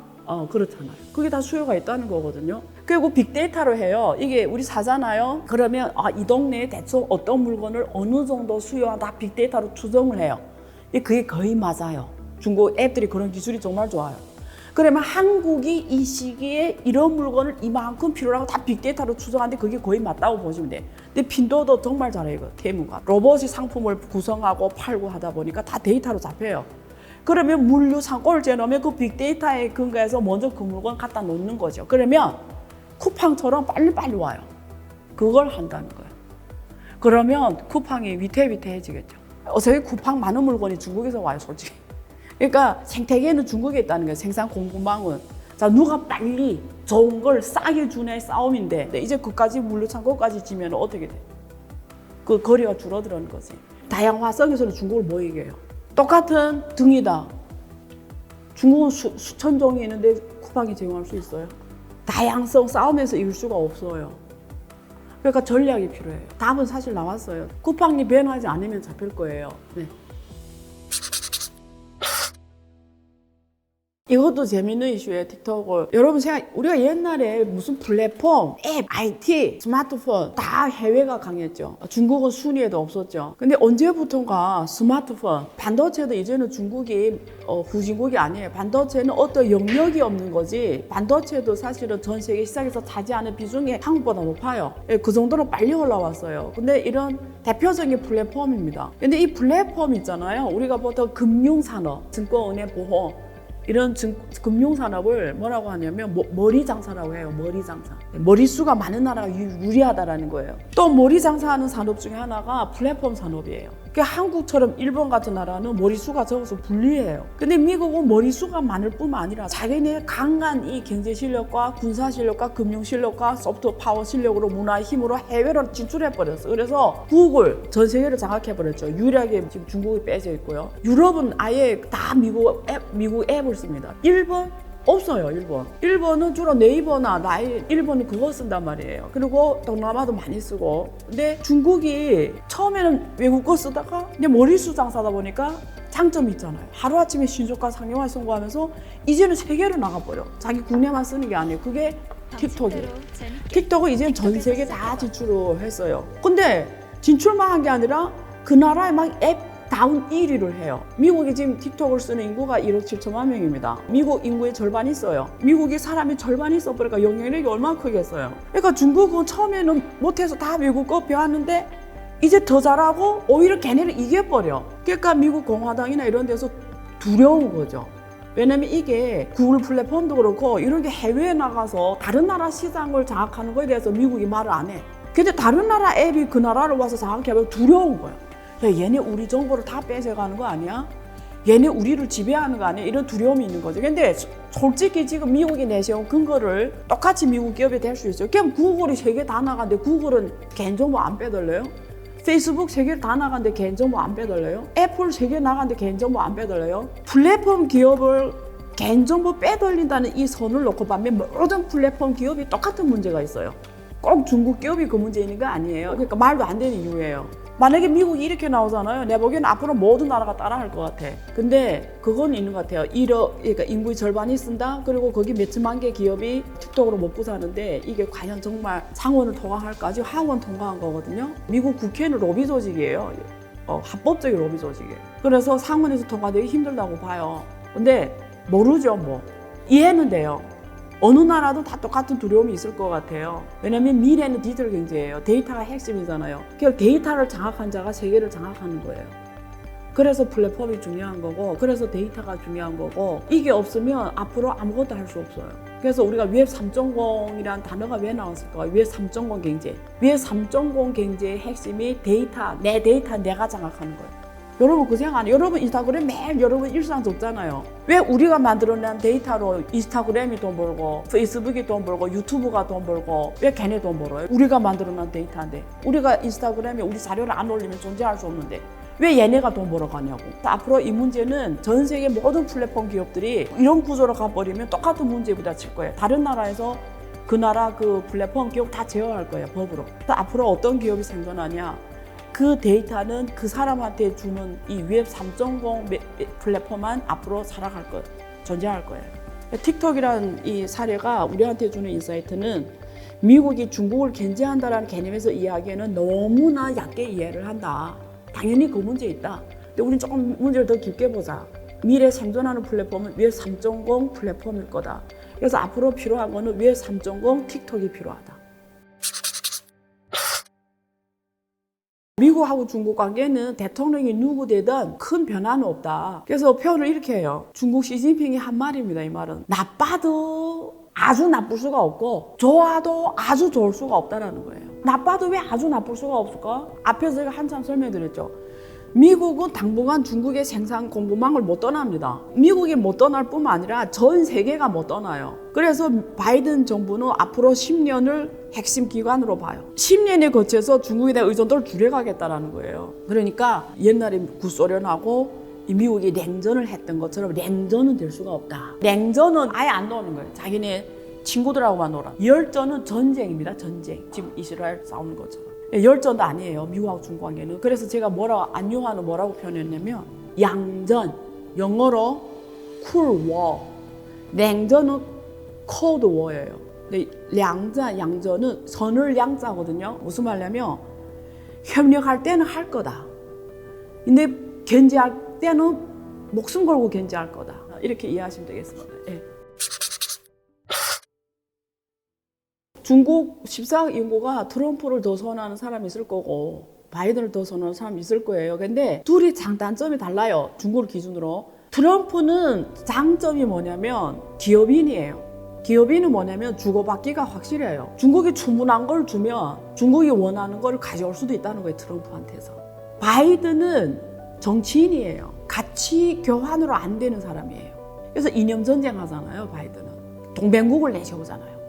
그렇잖아요. 그게 다 수요가 있다는 거거든요. 그리고 빅데이터로 해요. 이게 우리 사잖아요. 그러면 이 동네에 대충 어떤 물건을 어느 정도 수요하다 빅데이터로 추정을 해요. 그게 거의 맞아요. 중국 앱들이 그런 기술이 정말 좋아요. 그러면 한국이 이 시기에 이런 물건을 이만큼 필요하고 다 빅데이터로 추정하는데 그게 거의 맞다고 보시면 돼요. 근데 핀도어도 정말 잘해요. 이거 테무가. 로봇이 상품을 구성하고 팔고 하다 보니까 다 데이터로 잡혀요. 그러면 물류 창고를 재놓으면 그 빅데이터에 근거해서 먼저 그 물건 갖다 놓는 거죠. 그러면 쿠팡처럼 빨리빨리 와요. 그걸 한다는 거예요. 그러면 쿠팡이 위태위태해지겠죠. 어차피 쿠팡 많은 물건이 중국에서 와요, 솔직히. 그러니까 생태계는 중국에 있다는 거예요. 생산 공급망은. 자, 누가 빨리 좋은 걸 싸게 주냐의 싸움인데 이제 그까지 물류 창고까지 지면 어떻게 돼? 그 거리가 줄어드는 거지. 다양화성에서는 중국을 뭐 이겨요? 똑같은 등이다. 중국은 수천 종이 있는데 쿠팡이 제공할 수 있어요? 다양성 싸움에서 이길 수가 없어요. 그러니까 전략이 필요해요. 답은 사실 나왔어요. 쿠팡이 변하지 않으면 잡힐 거예요. 네. 이것도 재밌는 이슈예요. 틱톡을. 여러분 우리가 옛날에 무슨 플랫폼, 앱, IT, 스마트폰 다 해외가 강했죠. 중국은 순위에도 없었죠. 근데 언제부턴가 스마트폰, 반도체도 이제는 중국이 후진국이 아니에요. 반도체는 어떤 영역이 없는 거지. 반도체도 사실은 전 세계 시장에서 차지하는 비중이 한국보다 높아요. 그 정도로 빨리 올라왔어요. 근데 이런 대표적인 플랫폼입니다. 근데 이 플랫폼 있잖아요. 우리가 보통 금융산업, 증권은행 보험 이런 금융산업을 뭐라고 하냐면 머리 장사라고 해요. 머리 장사. 머리수가 많은 나라가 유리하다라는 거예요. 또 머리 장사하는 산업 중에 하나가 플랫폼 산업이에요. 그러니까 한국처럼 일본 같은 나라는 머리수가 적어서 불리해요. 근데 미국은 머리수가 많을 뿐만 아니라 자기네 강한 이 경제 실력과 군사 실력과 금융 실력과 소프트 파워 실력으로 문화의 힘으로 해외로 진출해 버렸어. 그래서 구글 전 세계를 장악해 버렸죠. 유일하게 지금 중국이 빼져 있고요. 유럽은 아예 다 미국 앱을 씁니다. 일본 없어요. 일본은 주로 네이버나 일본은 그거 쓴단 말이에요. 그리고 동남아도 많이 쓰고. 근데 중국이 처음에는 외국 거 쓰다가 이제 머리수 장사다 보니까 장점이 있잖아요. 하루아침에 신조가 상용화 성공하면서 이제는 세계로 나가버려. 자기 국내만 쓰는 게 아니에요. 그게 틱톡이에요. 틱톡은 이제는 전 세계 다 진출을 했어요. 근데 진출만 한 게 아니라 그 나라에 막 앱 다운 1위를 해요. 미국이 지금 틱톡을 쓰는 인구가 1억 7천만 명입니다. 미국 인구의 절반이 있어요. 미국이 사람이 절반이 있어 버리니까 영향력이 얼마나 크겠어요. 그러니까 중국은 처음에는 못해서 다 미국 거 배웠는데 이제 더 잘하고 오히려 걔네를 이겨버려. 그러니까 미국 공화당이나 이런 데서 두려운 거죠. 왜냐면 이게 구글 플랫폼도 그렇고 이런 게 해외에 나가서 다른 나라 시장을 장악하는 거에 대해서 미국이 말을 안 해. 근데 다른 나라 앱이 그 나라를 와서 장악해보면 두려운 거야. 야, 얘네 우리 정보를 다 뺏어가는 거 아니야? 얘네 우리를 지배하는 거 아니야? 이런 두려움이 있는 거죠. 근데 솔직히 지금 미국이 내세운 근거를 똑같이 미국 기업이 될 수 있어요. 그냥 구글이 세계 다 나가는데 구글은 개인정보 안 빼달래요? 페이스북 세계 다 나가는데 개인정보 안 빼달래요? 애플 세계 나가는데 개인정보 안 빼달래요? 플랫폼 기업을 개인정보 빼돌린다는 이 선을 놓고 보면 모든 플랫폼 기업이 똑같은 문제가 있어요. 꼭 중국 기업이 그 문제 있는 거 아니에요. 그러니까 말도 안 되는 이유예요. 만약에 미국이 이렇게 나오잖아요. 내 보기에는 앞으로 모든 나라가 따라할 것 같아. 근데 그건 있는 것 같아요. 그러니까 인구의 절반이 쓴다. 그리고 거기 몇천만 개 기업이 틱톡으로 먹고 사는데 이게 과연 정말 상원을 통과할까? 아직 하원 통과한 거거든요. 미국 국회는 로비 조직이에요. 합법적인 로비 조직이에요. 그래서 상원에서 통과되기 힘들다고 봐요. 근데 모르죠, 뭐. 이해는 돼요. 어느 나라도 다 똑같은 두려움이 있을 것 같아요. 왜냐면 미래는 디지털 경제예요. 데이터가 핵심이잖아요. 그러니까 데이터를 장악한 자가 세계를 장악하는 거예요. 그래서 플랫폼이 중요한 거고, 그래서 데이터가 중요한 거고, 이게 없으면 앞으로 아무것도 할 수 없어요. 그래서 우리가 웹 3.0이라는 단어가 왜 나왔을까? 웹 3.0 경제. 웹 3.0 경제의 핵심이 데이터, 내 데이터 내가 장악하는 거예요. 여러분 그 생각 안 해요? 여러분 인스타그램 매일 여러분 일상 적잖아요. 왜 우리가 만들어낸 데이터로 인스타그램이 돈 벌고 페이스북이 돈 벌고 유튜브가 돈 벌고 왜 걔네 돈 벌어요? 우리가 만들어낸 데이터인데 우리가 인스타그램에 우리 자료를 안 올리면 존재할 수 없는데 왜 얘네가 돈 벌어가냐고. 앞으로 이 문제는 전 세계 모든 플랫폼 기업들이 이런 구조로 가버리면 똑같은 문제에 부딪힐 거예요. 다른 나라에서 그 나라 그 플랫폼 기업 다 제어할 거예요, 법으로. 앞으로 어떤 기업이 생겨나냐. 그 데이터는 그 사람한테 주는 이 웹 3.0 플랫폼만 앞으로 살아갈 거예요. 존재할 거예요. 틱톡이라는 이 사례가 우리한테 주는 인사이트는 미국이 중국을 견제한다라는 개념에서 이야기에는 너무나 얕게 이해를 한다. 당연히 그 문제 있다. 근데 우리는 조금 문제를 더 깊게 보자. 미래 생존하는 플랫폼은 웹 3.0 플랫폼일 거다. 그래서 앞으로 필요한 거는 웹 3.0 틱톡이 필요하다. 미국하고 중국 관계는 대통령이 누구 되든 큰 변화는 없다. 그래서 표현을 이렇게 해요. 중국 시진핑이 한 말입니다. 이 말은 나빠도 아주 나쁠 수가 없고 좋아도 아주 좋을 수가 없다는 거예요. 나빠도 왜 아주 나쁠 수가 없을까? 앞에서 제가 한참 설명드렸죠. 미국은 당분간 중국의 생산 공급망을 못 떠납니다. 미국이 못 떠날 뿐만 아니라 전 세계가 못 떠나요. 그래서 바이든 정부는 앞으로 10년을 핵심 기간으로 봐요. 10년에 거쳐서 중국에 대한 의존도를 줄여가겠다는 거예요. 그러니까 옛날에 구소련하고 이 미국이 냉전을 했던 것처럼 냉전은 될 수가 없다. 냉전은 아예 안 노는 거예요. 자기네 친구들하고만 놀아. 열전은 전쟁입니다. 전쟁. 지금 이스라엘 싸우는 것처럼. 열전도 아니에요. 미국하고 중국 관계는. 그래서 제가 안요한은 뭐라고 표현했냐면 양전, 영어로 cool war, 냉전은 cold war예요. 근데 양전은 선을 양자거든요. 무슨 말이냐면 협력할 때는 할 거다. 근데 견제할 때는 목숨 걸고 견제할 거다. 이렇게 이해하시면 되겠습니다. 예. 중국 14억 인구가 트럼프를 더 선호하는 사람이 있을 거고 바이든을 더 선호하는 사람이 있을 거예요. 근데 둘이 장단점이 달라요. 중국을 기준으로. 트럼프는 장점이 뭐냐면 기업인이에요. 기업인은 뭐냐면 주고받기가 확실해요. 중국이 주문한 걸 주면 중국이 원하는 걸 가져올 수도 있다는 거예요, 트럼프한테서. 바이든은 정치인이에요. 가치 교환으로 안 되는 사람이에요. 그래서 이념 전쟁 하잖아요, 바이든은. 동맹국을 내세우잖아요.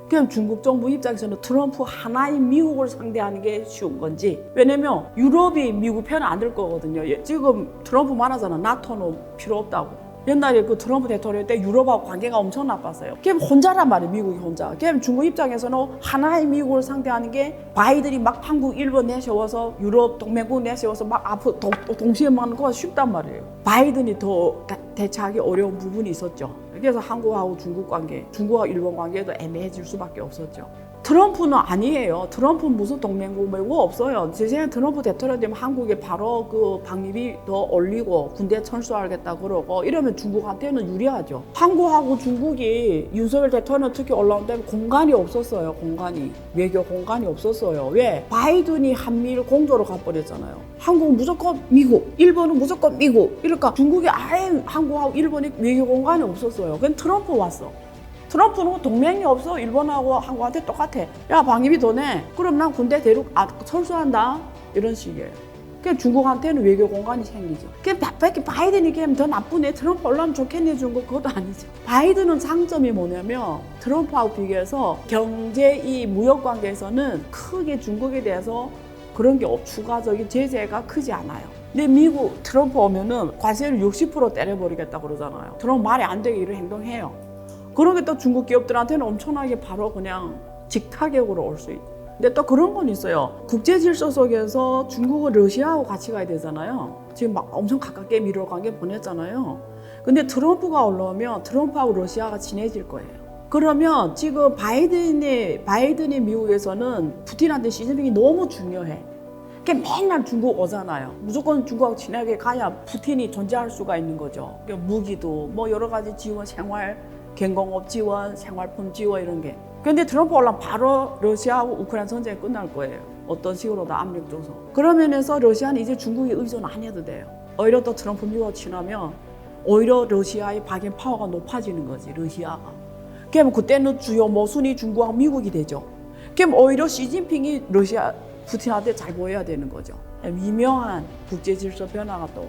그럼 중국 정부 입장에서는 트럼프 하나인 미국을 상대하는 게 쉬운 건지. 왜냐면 유럽이 미국 편은 안 들 거거든요. 지금 트럼프 말하잖아. 나토는 필요 없다고. 옛날에 그 트럼프 대통령 때 유럽하고 관계가 엄청 나빴어요. 걔 혼자란 말이에요, 미국이 혼자. 걔 중국 입장에서는 하나의 미국을 상대하는 게 바이든이 막 한국, 일본 내세워서 유럽 동맹국 내세워서 막 앞으로 동시에 막는 거가 쉽단 말이에요. 바이든이 더 대처하기 어려운 부분이 있었죠. 그래서 한국하고 중국 관계, 중국하고 일본 관계도 애매해질 수밖에 없었죠. 트럼프는 아니에요. 트럼프는 무슨 동맹국 말고 없어요. 제 생각에 트럼프 대통령 되면 한국에 바로 그 방위비 더 올리고 군대 철수하겠다 그러고 이러면 중국한테는 유리하죠. 한국하고 중국이 윤석열 대통령 특히 올라온 다음에 공간이 없었어요. 공간이. 외교 공간이 없었어요. 왜? 바이든이 한미를 공조로 가버렸잖아요. 한국은 무조건 미국, 일본은 무조건 미국. 이러니까 중국이 아예 한국하고 일본에 외교 공간이 없었어요. 그건 트럼프 왔어. 트럼프는 동맹이 없어. 일본하고 한국한테 똑같아. 야, 방위비 더 내. 그럼 난 군대 철수한다. 이런 식이에요. 그러니까 중국한테는 외교 공간이 생기죠. 바이든이 걔는 더 나쁘네. 트럼프 올라오면 좋겠네. 중국 그것도 아니죠. 바이든은 장점이 뭐냐면 트럼프하고 비교해서 경제 이 무역 관계에서는 크게 중국에 대해서 그런 게 추가적인 제재가 크지 않아요. 근데 미국 트럼프 오면은 관세를 60% 때려버리겠다 그러잖아요. 트럼프 말이 안 되게 이런 행동해요. 그런 게 또 중국 기업들한테는 엄청나게 바로 그냥 직타격으로 올 수 있고. 근데 또 그런 건 있어요. 국제 질서 속에서 중국은 러시아하고 같이 가야 되잖아요. 지금 막 엄청 가깝게 미러 관계 보냈잖아요. 근데 트럼프가 올라오면 트럼프하고 러시아가 친해질 거예요. 그러면 지금 바이든이 미국에서는 푸틴한테 시진핑이 너무 중요해. 맨날 중국 오잖아요. 무조건 중국하고 친하게 가야 푸틴이 존재할 수가 있는 거죠. 무기도 뭐 여러 가지 지원, 경공업 지원, 생활품 지원 이런 게. 그런데 트럼프 올라면 바로 러시아하고 우크라이나 전쟁이 끝날 거예요. 어떤 식으로도 압력 줘서. 그런 면에서 러시아는 이제 중국에 의존 안 해도 돼요. 오히려 또 트럼프 미국 친하면 오히려 러시아의 박앤 파워가 높아지는 거지, 러시아가. 그럼 그때는 주요 모순이 중국하고 미국이 되죠. 그럼 오히려 시진핑이 러시아 푸틴한테 잘 보여야 되는 거죠. 미묘한 국제 질서 변화가 또.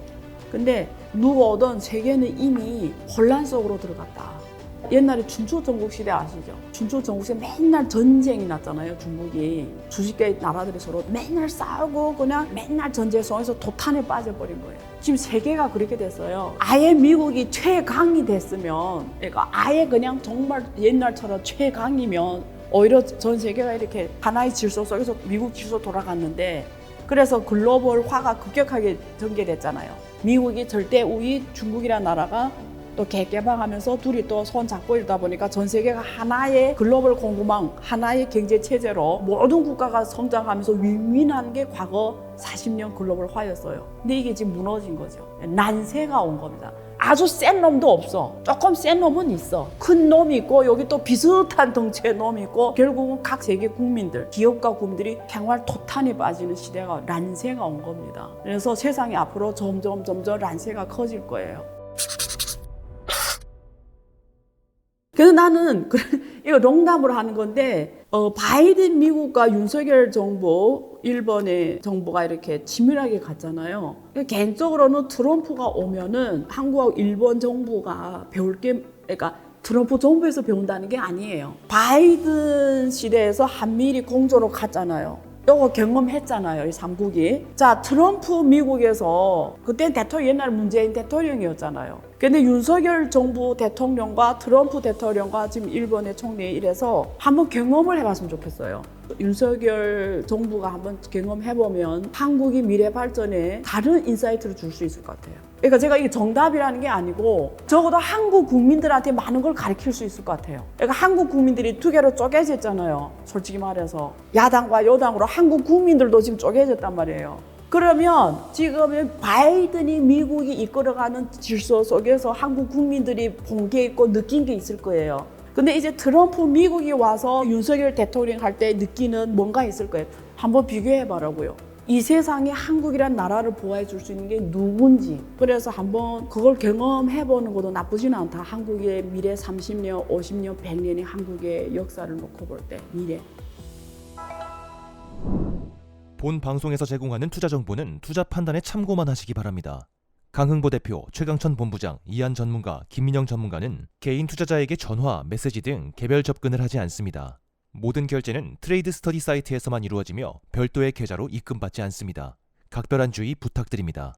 근데 누가 오든 세계는 이미 혼란 속으로 들어갔다. 옛날에 춘추 전국 시대 아시죠? 춘추 전국 시대 맨날 전쟁이 났잖아요. 중국이 수십개의 나라들이 서로 맨날 싸우고 그냥 맨날 전쟁 속에서 도탄에 빠져버린 거예요. 지금 세계가 그렇게 됐어요. 아예 미국이 최강이 됐으면, 그러니까 아예 그냥 정말 옛날처럼 최강이면 오히려 전 세계가 이렇게 하나의 질서 속에서 미국 질서 돌아갔는데, 그래서 글로벌화가 급격하게 전개됐잖아요. 미국이 절대 우위, 중국이라는 나라가 또 개방하면서 둘이 또 손 잡고 이러다 보니까 전 세계가 하나의 글로벌 공급망, 하나의 경제 체제로 모든 국가가 성장하면서 윈윈한 게 과거 40년 글로벌화였어요. 근데 이게 지금 무너진 거죠. 난세가 온 겁니다. 아주 센 놈도 없어. 조금 센 놈은 있어. 큰 놈이 있고 여기 또 비슷한 덩치의 놈이 있고, 결국은 각 세계 국민들, 기업과 국민들이 생활 토탄에 빠지는 시대가, 란세가 온 겁니다. 그래서 세상이 앞으로 점점 란세가 커질 거예요. 그래서 나는 이거 농담으로 하는 건데, 바이든 미국과 윤석열 정부, 일본의 정부가 이렇게 치밀하게 갔잖아요. 개인적으로는 트럼프가 오면은 한국하고 일본 정부가 배울 게, 그러니까 트럼프 정부에서 배운다는 게 아니에요. 바이든 시대에서 한미일이 공조로 갔잖아요. 이거 경험했잖아요, 이 3국이. 자, 트럼프 미국에서, 그때 대통령, 옛날 문재인 대통령이었잖아요. 근데 윤석열 정부 대통령과 트럼프 대통령과 지금 일본의 총리 이래서 한번 경험을 해봤으면 좋겠어요. 윤석열 정부가 한번 경험해보면 한국이 미래 발전에 다른 인사이트를 줄 수 있을 것 같아요. 그러니까 제가 이게 정답이라는 게 아니고 적어도 한국 국민들한테 많은 걸 가르칠 수 있을 것 같아요. 그러니까 한국 국민들이 두 개로 쪼개졌잖아요. 솔직히 말해서 야당과 여당으로 한국 국민들도 지금 쪼개졌단 말이에요. 그러면 지금 바이든이 미국이 이끌어가는 질서 속에서 한국 국민들이 본 게 있고 느낀 게 있을 거예요. 근데 이제 트럼프 미국이 와서 윤석열 대통령 할 때 느끼는 뭔가 있을 거예요. 한번 비교해 보라고요. 이 세상에 한국이란 나라를 보호해 줄 수 있는 게 누군지. 그래서 한번 그걸 경험해 보는 것도 나쁘지는 않다. 한국의 미래 30년, 50년, 100년의 한국의 역사를 놓고 볼 때 미래. 본 방송에서 제공하는 투자 정보는 투자 판단에 참고만 하시기 바랍니다. 강흥보 대표, 최강천 본부장, 이한 전문가, 김민영 전문가는 개인 투자자에게 전화, 메시지 등 개별 접근을 하지 않습니다. 모든 결제는 트레이드 스터디 사이트에서만 이루어지며 별도의 계좌로 입금받지 않습니다. 각별한 주의 부탁드립니다.